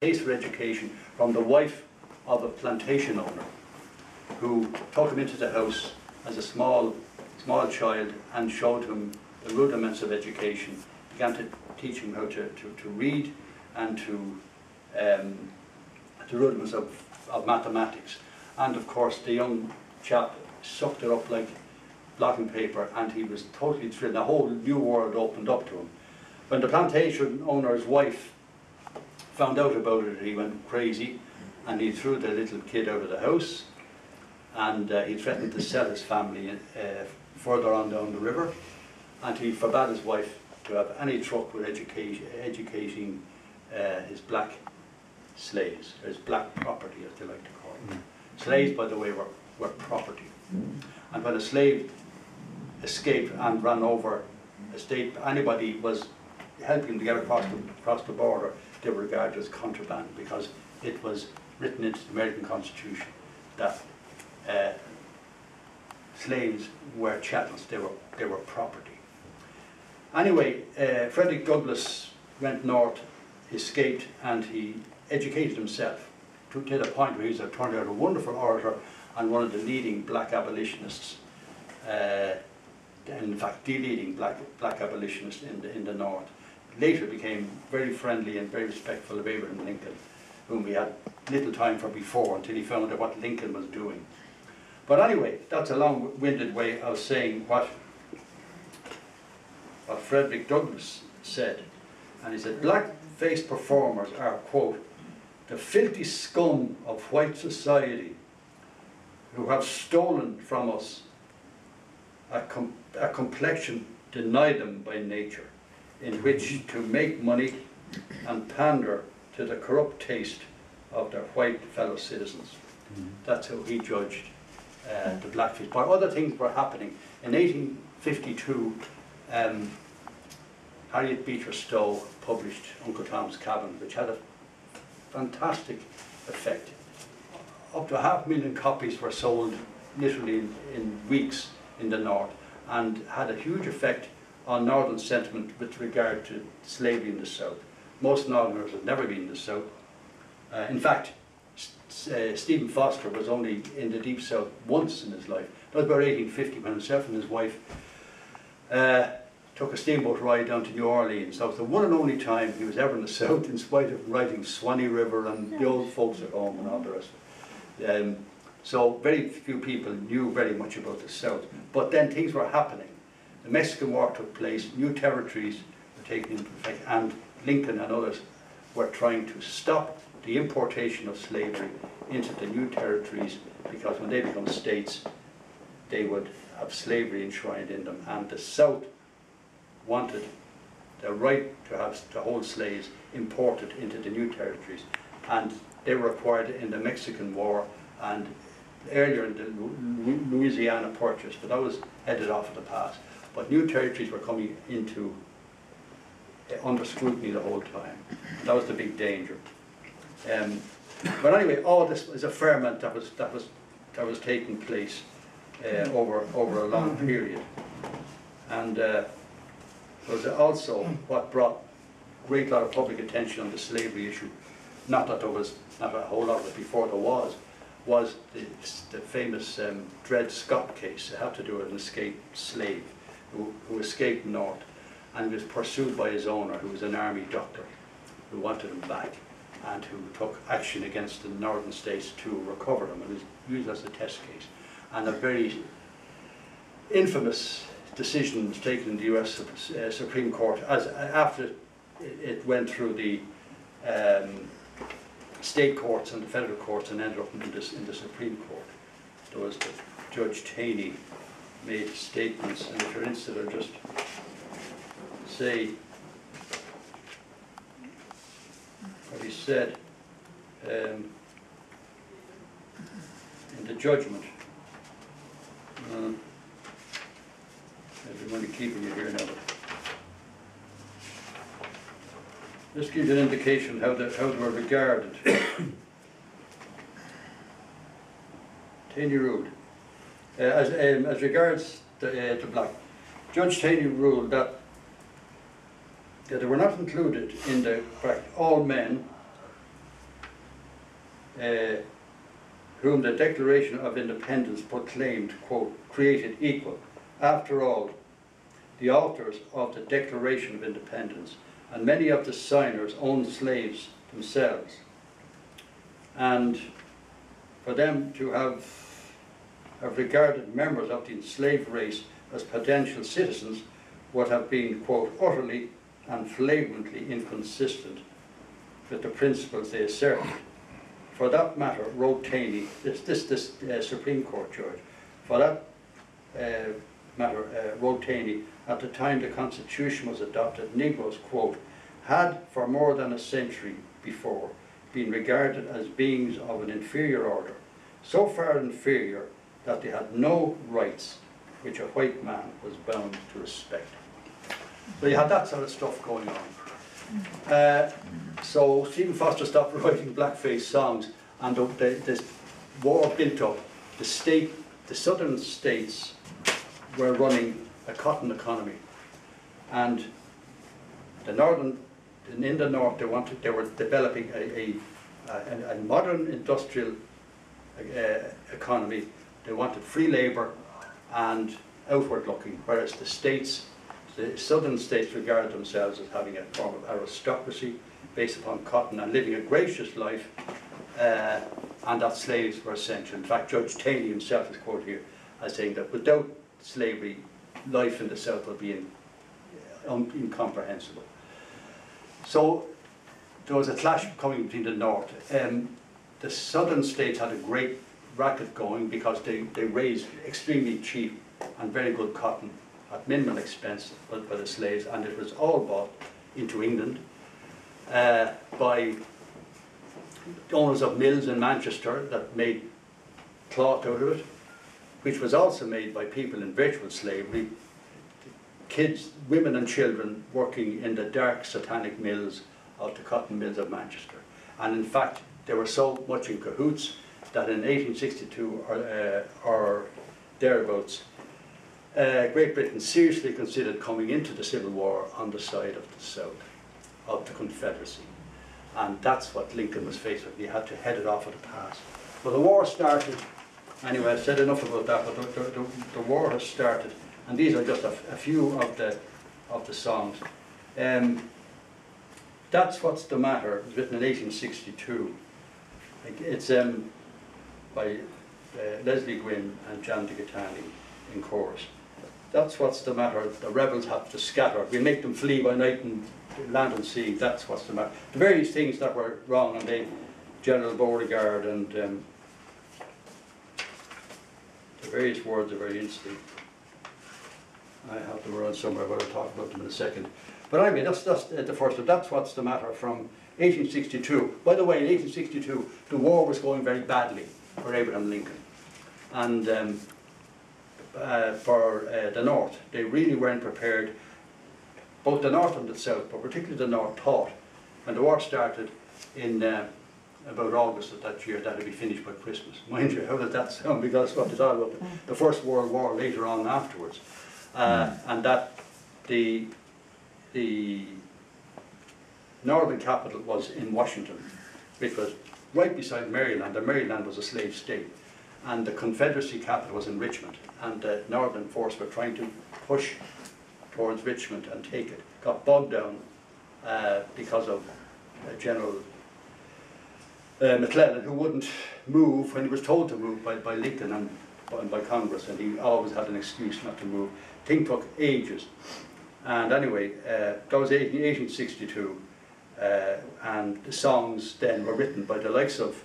taste for education from the wife of a plantation owner who took him into the house as a small child and showed him the rudiments of education, began to teach him how to read and to the rudiments of mathematics. And of course the young chap sucked it up like blotting paper, and he was totally thrilled. The whole new world opened up to him. When the plantation owner's wife found out about it, he went crazy and he threw the little kid out of the house, and he threatened to sell his family further on down the river, and he forbade his wife to have any truck with educating his black slaves, or his black property as they like to call it. Slaves, by the way, were property. And when a slave escaped and ran over a state, anybody was helping to get across the border, they were regarded as contraband, because it was written into the American Constitution that slaves were chattels, they were property. Anyway, Frederick Douglass went north, escaped, and he educated himself to the point where he turned out a wonderful orator and one of the leading black abolitionists, in fact the leading black abolitionist in the north. Later became very friendly and very respectful of Abraham Lincoln, whom we had little time for before until he found out what Lincoln was doing. But anyway, that's a long-winded way of saying what Frederick Douglass said. And he said, black-faced performers are, quote, the filthy scum of white society who have stolen from us a complexion denied them by nature, in which to make money and pander to the corrupt taste of their white fellow citizens. That's how he judged the blackface. But other things were happening. In 1852, Harriet Beecher Stowe published Uncle Tom's Cabin, which had a fantastic effect. Up to 500,000 copies were sold literally in weeks in the north, and had a huge effect on northern sentiment with regard to slavery in the south. Most northerners had never been in the south. In fact, Stephen Foster was only in the deep south once in his life. That was about 1850, when himself and his wife took a steamboat ride down to New Orleans. That was the one and only time he was ever in the south, in spite of writing Swanee River and the old folks at home and all the rest of it. So very few people knew very much about the south. But then things were happening. The Mexican War took place, new territories were taken into effect, and Lincoln and others were trying to stop the importation of slavery into the new territories, because when they become states, they would have slavery enshrined in them, and the South wanted the right to hold slaves imported into the new territories, and they were acquired in the Mexican War and earlier in the Louisiana Purchase, but that was headed off of the past. But new territories were coming into under scrutiny the whole time. That was the big danger. But anyway, all this was a ferment that was taking place over a long period, and was also what brought a great lot of public attention on the slavery issue. Not that there was not a whole lot of it before there was the famous Dred Scott case. It had to do with an escaped slave who escaped north and was pursued by his owner, who was an army doctor, who wanted him back, and who took action against the northern states to recover him. It was used as a test case. And a very infamous decision was taken in the US Supreme Court after it went through the state courts and the federal courts and ended up in the Supreme Court. There was Judge Taney made statements, and if you're interested, I'll just say what he said in the judgment. There's money keeping you here now. This gives you an indication how they were regarded. Taney ruled. As regards the black, Judge Taney ruled that they were not included in the bracket all men whom the Declaration of Independence proclaimed, quote, created equal. After all, the authors of the Declaration of Independence and many of the signers owned slaves themselves. And for them to have regarded members of the enslaved race as potential citizens would have been, quote, utterly and flagrantly inconsistent with the principles they asserted. For that matter, wrote Taney, this Supreme Court judge, for that matter, wrote Taney, at the time the Constitution was adopted, Negroes, quote, had for more than a century before been regarded as beings of an inferior order, so far inferior that they had no rights which a white man was bound to respect. So you had that sort of stuff going on. So Stephen Foster stopped writing blackface songs, and this war built up. The southern states were running a cotton economy, and the northern, in the north, they were developing a modern industrial economy. They wanted free labour and outward looking, whereas the southern states regarded themselves as having a form of aristocracy based upon cotton and living a gracious life, and that slaves were essential. In fact, Judge Taney himself is quoted here as saying that without slavery, life in the South would be incomprehensible. So there was a clash coming between the North. The southern states had a great racket going because they raised extremely cheap and very good cotton at minimal expense by the slaves, and it was all bought into England by owners of mills in Manchester that made cloth out of it, which was also made by people in virtual slavery, kids, women and children working in the dark satanic mills of the cotton mills of Manchester. And in fact, they were so much in cahoots that in 1862 or thereabouts, Great Britain seriously considered coming into the Civil War on the side of the South, of the Confederacy. And that's what Lincoln was faced with. He had to head it off at the pass. Well, the war started. Anyway, I've said enough about that, but the war has started. And these are just a few of the songs. That's What's the Matter. It was written in 1862. It's by Leslie Gwynn and John DeGattani in chorus. That's what's the matter. The rebels have to scatter. We make them flee by night and land and sea. That's what's the matter. The various things that were wrong, and they, General Beauregard, and the various words are very interesting. I have them around somewhere, but I'll talk about them in a second. But anyway, that's the first one. That's What's the Matter from 1862. By the way, in 1862, the war was going very badly for Abraham Lincoln. And for the North, they really weren't prepared. Both the North and the South, but particularly the North, thought when the war started in about August of that year that it'd be finished by Christmas. Mind you, how does that sound? Because that's what it's all about. The First World War later on afterwards. And that the northern capital was in Washington, which was right beside Maryland, and Maryland was a slave state. And the Confederacy capital was in Richmond, and the northern force were trying to push towards Richmond and take it. Got bogged down because of General McClellan, who wouldn't move when he was told to move by Lincoln and by Congress, and he always had an excuse not to move. Thing took ages. And anyway, that was 1862, and the songs then were written by the likes of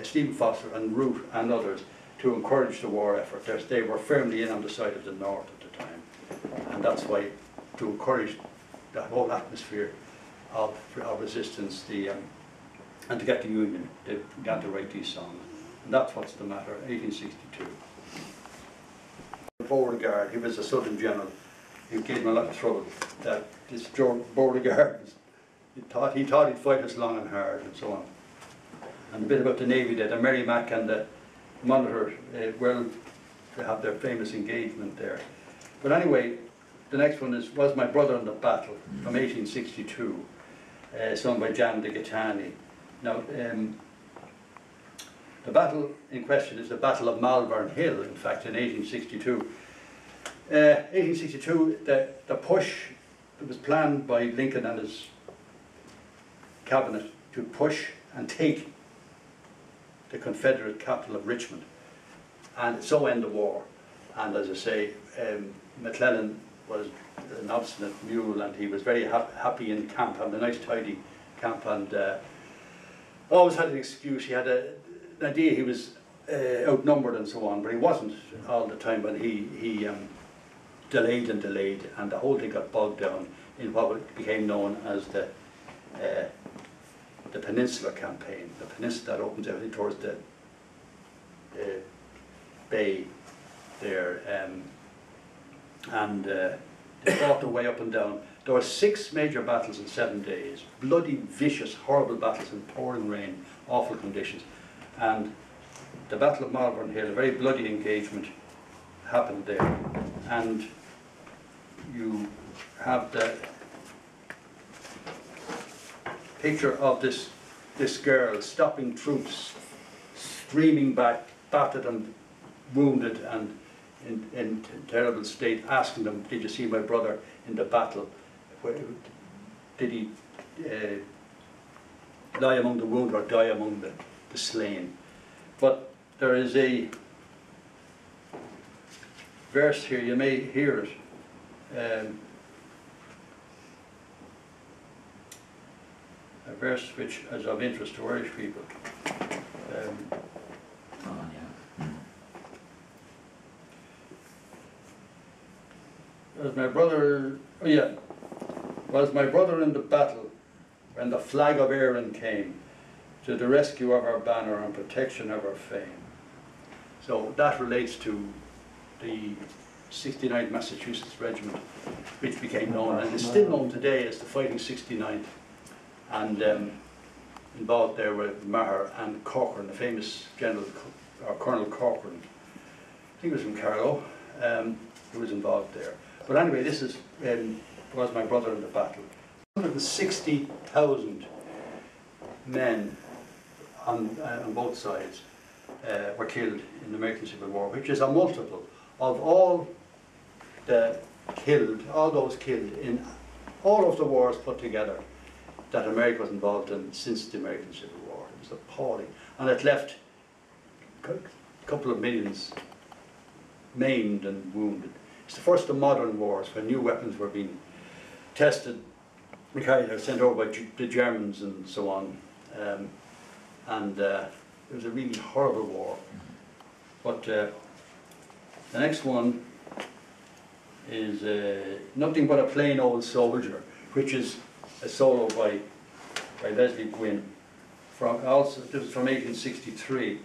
Stephen Foster and Root and others to encourage the war effort. They were firmly in on the side of the North at the time, and that's why, to encourage that whole atmosphere of resistance, and to get the Union, they began to write these songs. And that's What's the Matter, 1862. Beauregard, he was a Southern general. He gave him a lot of trouble. That this Beauregard, he thought he'd fight us long and hard, and so on. And a bit about the Navy there. The Merrimack and the Monitor, well, they have their famous engagement there. But anyway, the next one Was My Brother in the Battle from 1862, sung by John DeGattani. Now, the battle in question is the Battle of Malvern Hill, in fact, in 1862. 1862, the push that was planned by Lincoln and his cabinet to push and take the Confederate capital of Richmond, and so end the war. And as I say, McClellan was an obstinate mule, and he was very happy in camp, having a nice tidy camp, and always had an excuse. He had an idea he was outnumbered and so on, but he wasn't all the time. But he delayed and delayed, and the whole thing got bogged down in what became known as the Peninsula Campaign. The peninsula that opens out towards the bay there, and they fought their way up and down. There were 6 major battles in 7 days, bloody, vicious, horrible battles in pouring rain, awful conditions. And the Battle of Malvern Hill, a very bloody engagement, happened there. And you have the picture of this girl stopping troops, streaming back, battered and wounded and in terrible state, asking them, "Did you see my brother in the battle? Did he lie among the wounded or die among the slain?" But there is a verse here, you may hear it. A verse which is of interest to Irish people. Was my brother in the battle when the flag of Erin came to the rescue of our banner and protection of our fame. So that relates to the 69th Massachusetts Regiment, which became known and is still known today as the Fighting 69th, and involved there were Maher and Corcoran, the famous Colonel Corcoran. I think it was from Carlow, who was involved there. But anyway, this is was my brother in the battle. 160,000 men on both sides were killed in the American Civil War, which is a multiple of all those killed in all of the wars put together that America was involved in since the American Civil War. It was appalling, and it left a couple of millions maimed and wounded. It's the first of modern wars when new weapons were being tested, sent over by the Germans and so on, and it was a really horrible war. But the next one is Nothing But a Plain Old Soldier, which is a solo by Leslie Gwynn. This is from 1863.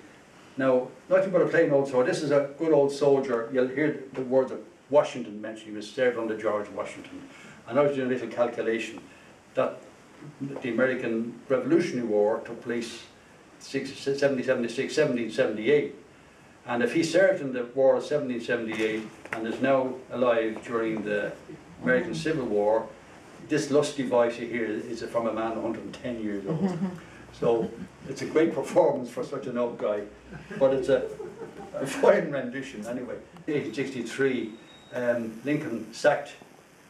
Now, Nothing But a Plain Old Soldier, this is a good old soldier. You'll hear the word of Washington mentioned. He was served under George Washington. And I was doing a little calculation that the American Revolutionary War took place 1776, 1778. And if he served in the war of 1778 and is now alive during the American Civil War, this lusty voice you hear is from a man 110 years old. So it's a great performance for such an old guy, but it's a fine rendition anyway. In 1863, Lincoln sacked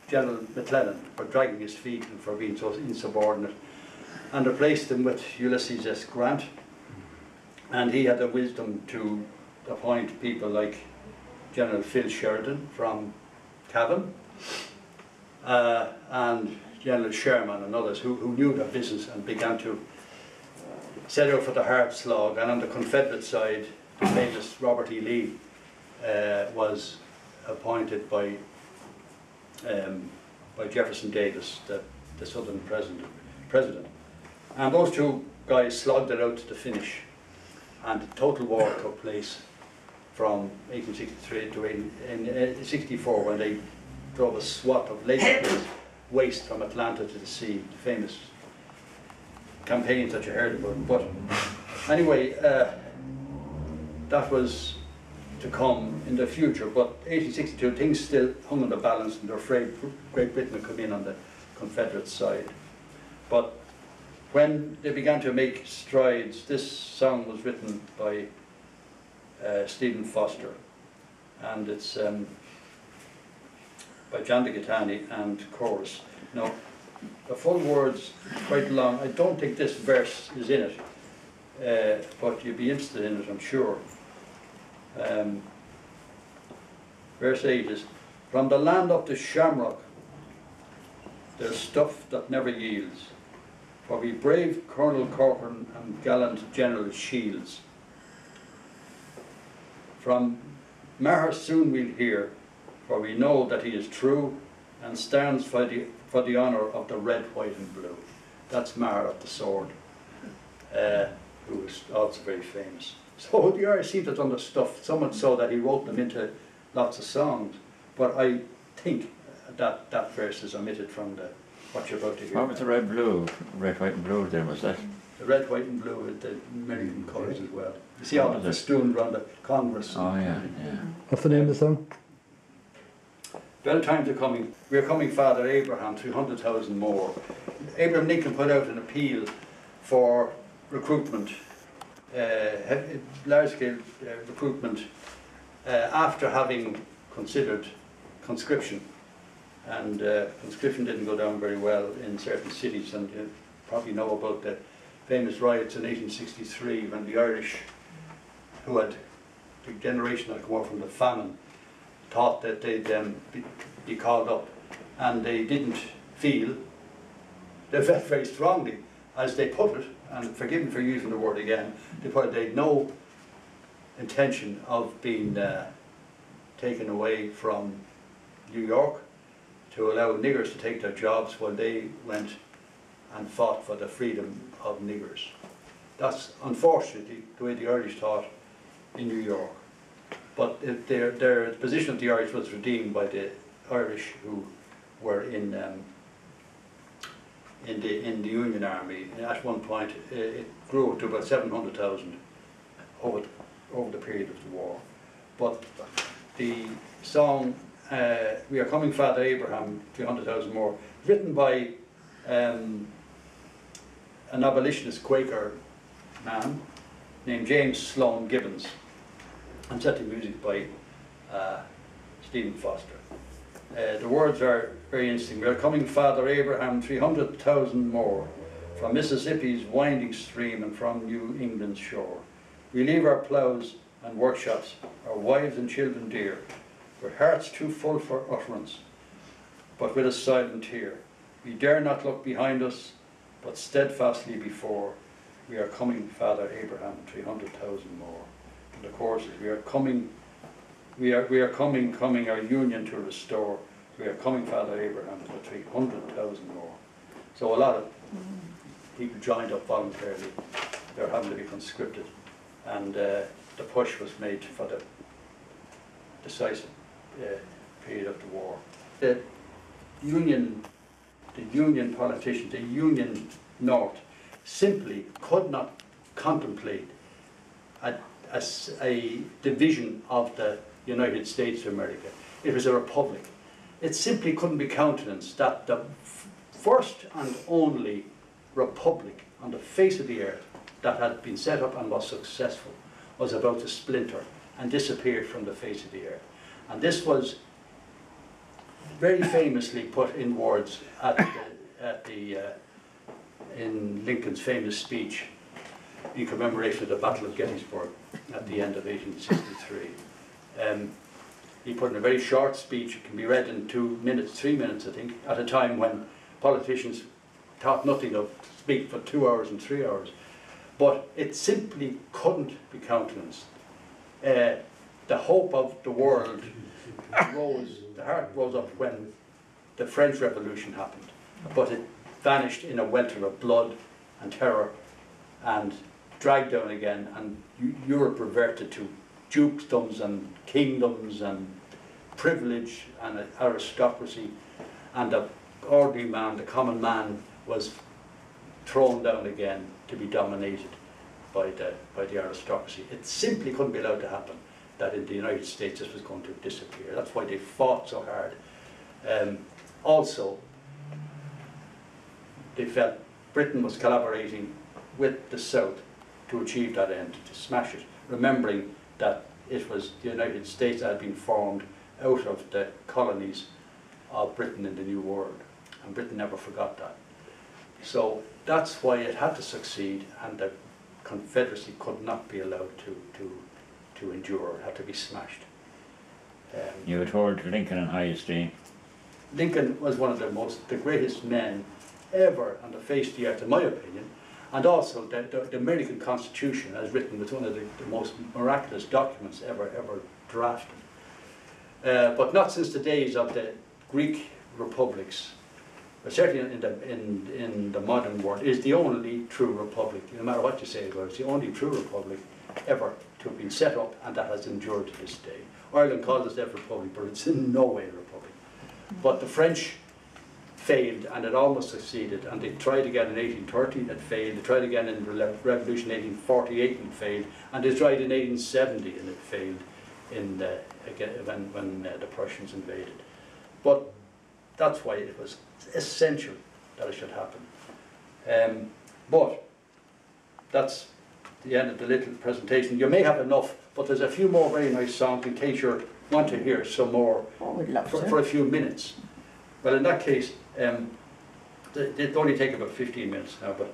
General McClellan for dragging his feet and for being so insubordinate, and replaced him with Ulysses S. Grant. And he had the wisdom to appoint people like General Phil Sheridan from Cavan, and General Sherman and others who knew their business and began to set out for the hard slog. And on the Confederate side, the famous Robert E. Lee was appointed by Jefferson Davis, the Southern president. And those two guys slogged it out to the finish. And the total war took place from 1863 to 1864, when they drove a swath of Lake waste from Atlanta to the sea, the famous campaigns that you heard about. But anyway, that was to come in the future. But 1862, things still hung on the balance, and they're afraid Great Britain would come in on the Confederate side. But when they began to make strides, this song was written by Stephen Foster, and it's by John de Gattani and chorus. Now, the full words quite long. I don't think this verse is in it, but you'd be interested in it, I'm sure. Verse 8 is, from the land of the shamrock, there's stuff that never yields. For we brave Colonel Corcoran and gallant General Shields. From Maher soon we'll hear, for we know that he is true and stands for the honour of the red, white and blue. That's Maher of the Sword, who is also very famous. So the Irish seem to have done the stuff, so much so that he wrote them into lots of songs. But I think that verse is omitted from what you're about to hear. What was the red, white and blue then, was that? The red, white and blue with the American colours as well. You see how they're festooned around the Congress. Oh yeah, yeah. What's the name of the song? Well, times are coming. We are coming, Father Abraham, 300,000 more. Abraham Lincoln put out an appeal for recruitment, large-scale recruitment, after having considered conscription. And conscription didn't go down very well in certain cities, and you probably know about the famous riots in 1863 when the Irish, who had the generation that had come over from the famine, thought that they'd be called up, and they didn't feel, they felt very strongly, as they put it, and forgive me for using the word again, they put it, they had no intention of being taken away from New York to allow niggers to take their jobs while they went and fought for the freedom of niggers. That's unfortunately the way the Irish thought in New York. But the position of the Irish was redeemed by the Irish who were in the Union Army. At one point, it grew to about 700,000 over the period of the war. But the song "We Are Coming, Father Abraham," 300,000 more, written by an abolitionist Quaker man named James Sloan Gibbons, and set to music by Stephen Foster. The words are very interesting. We are coming, Father Abraham, 300,000 more, from Mississippi's winding stream and from New England's shore. We leave our ploughs and workshops, our wives and children dear, with hearts too full for utterance, but with a silent tear. We dare not look behind us, but steadfastly before. We are coming, Father Abraham, 300,000 more. And the chorus is, we are coming, coming, our union to restore. We are coming, Father Abraham, for 300,000 more. So a lot of people joined up voluntarily. They were having to be conscripted, and the push was made for the decisive period of the war. The Union politicians, the Union North, simply could not contemplate a division of the United States of America. It was a republic. It simply couldn't be countenanced that the first and only republic on the face of the earth that had been set up and was successful was about to splinter and disappear from the face of the earth. And this was very famously put in words in Lincoln's famous speech in commemoration of the Battle of Gettysburg at the end of 1863. He put in a very short speech. It can be read in 2 minutes, 3 minutes, I think, at a time when politicians thought nothing of speak for 2 hours and 3 hours. But it simply couldn't be countenanced. The hope of the world the heart rose up when the French Revolution happened, but it vanished in a welter of blood and terror and dragged down again, and Europe reverted to dukedoms and kingdoms and privilege and aristocracy, and the ordinary man, the common man, was thrown down again to be dominated by the aristocracy. It simply couldn't be allowed to happen that in the United States this was going to disappear. That's why they fought so hard. Also, they felt Britain was collaborating with the South to achieve that end, to smash it, remembering that it was the United States that had been formed out of the colonies of Britain in the New World, and Britain never forgot that. So that's why it had to succeed, and the Confederacy could not be allowed to endure. It had to be smashed. You had heard Lincoln in high esteem. Lincoln was one of the greatest men ever on the face of the earth, in my opinion, and also the American Constitution, as written, was one of the most miraculous documents ever drafted. But not since the days of the Greek republics, but certainly in the modern world, is the only true republic, no matter what you say about it, it's the only true republic ever to have been set up, and that has endured to this day. Ireland calls itself a republic, but it's in no way a republic. But the French failed, and it almost succeeded, and they tried again in 1830, it failed, they tried again in the Revolution in 1848 and it failed, and they tried in 1870 and it failed when the Prussians invaded. But that's why it was essential that it should happen. But that's the end of the little presentation. You may have enough, but there's a few more very nice songs in case you want to hear some more for a few minutes. Well, in that case, they only take about 15 minutes now, but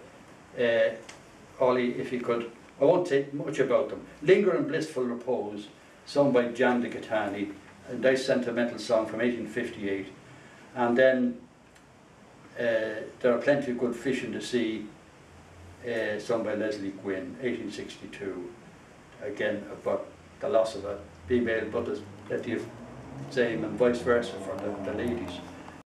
Ollie, if you could, I won't say much about them. Linger in Blissful Repose, sung by Jan de Catani, a nice sentimental song from 1858. And then There Are Plenty of Good Fish in the Sea, sung by Leslie Gwynn, 1862. Again, about the loss of a female, but there's plenty of same and vice versa for the ladies.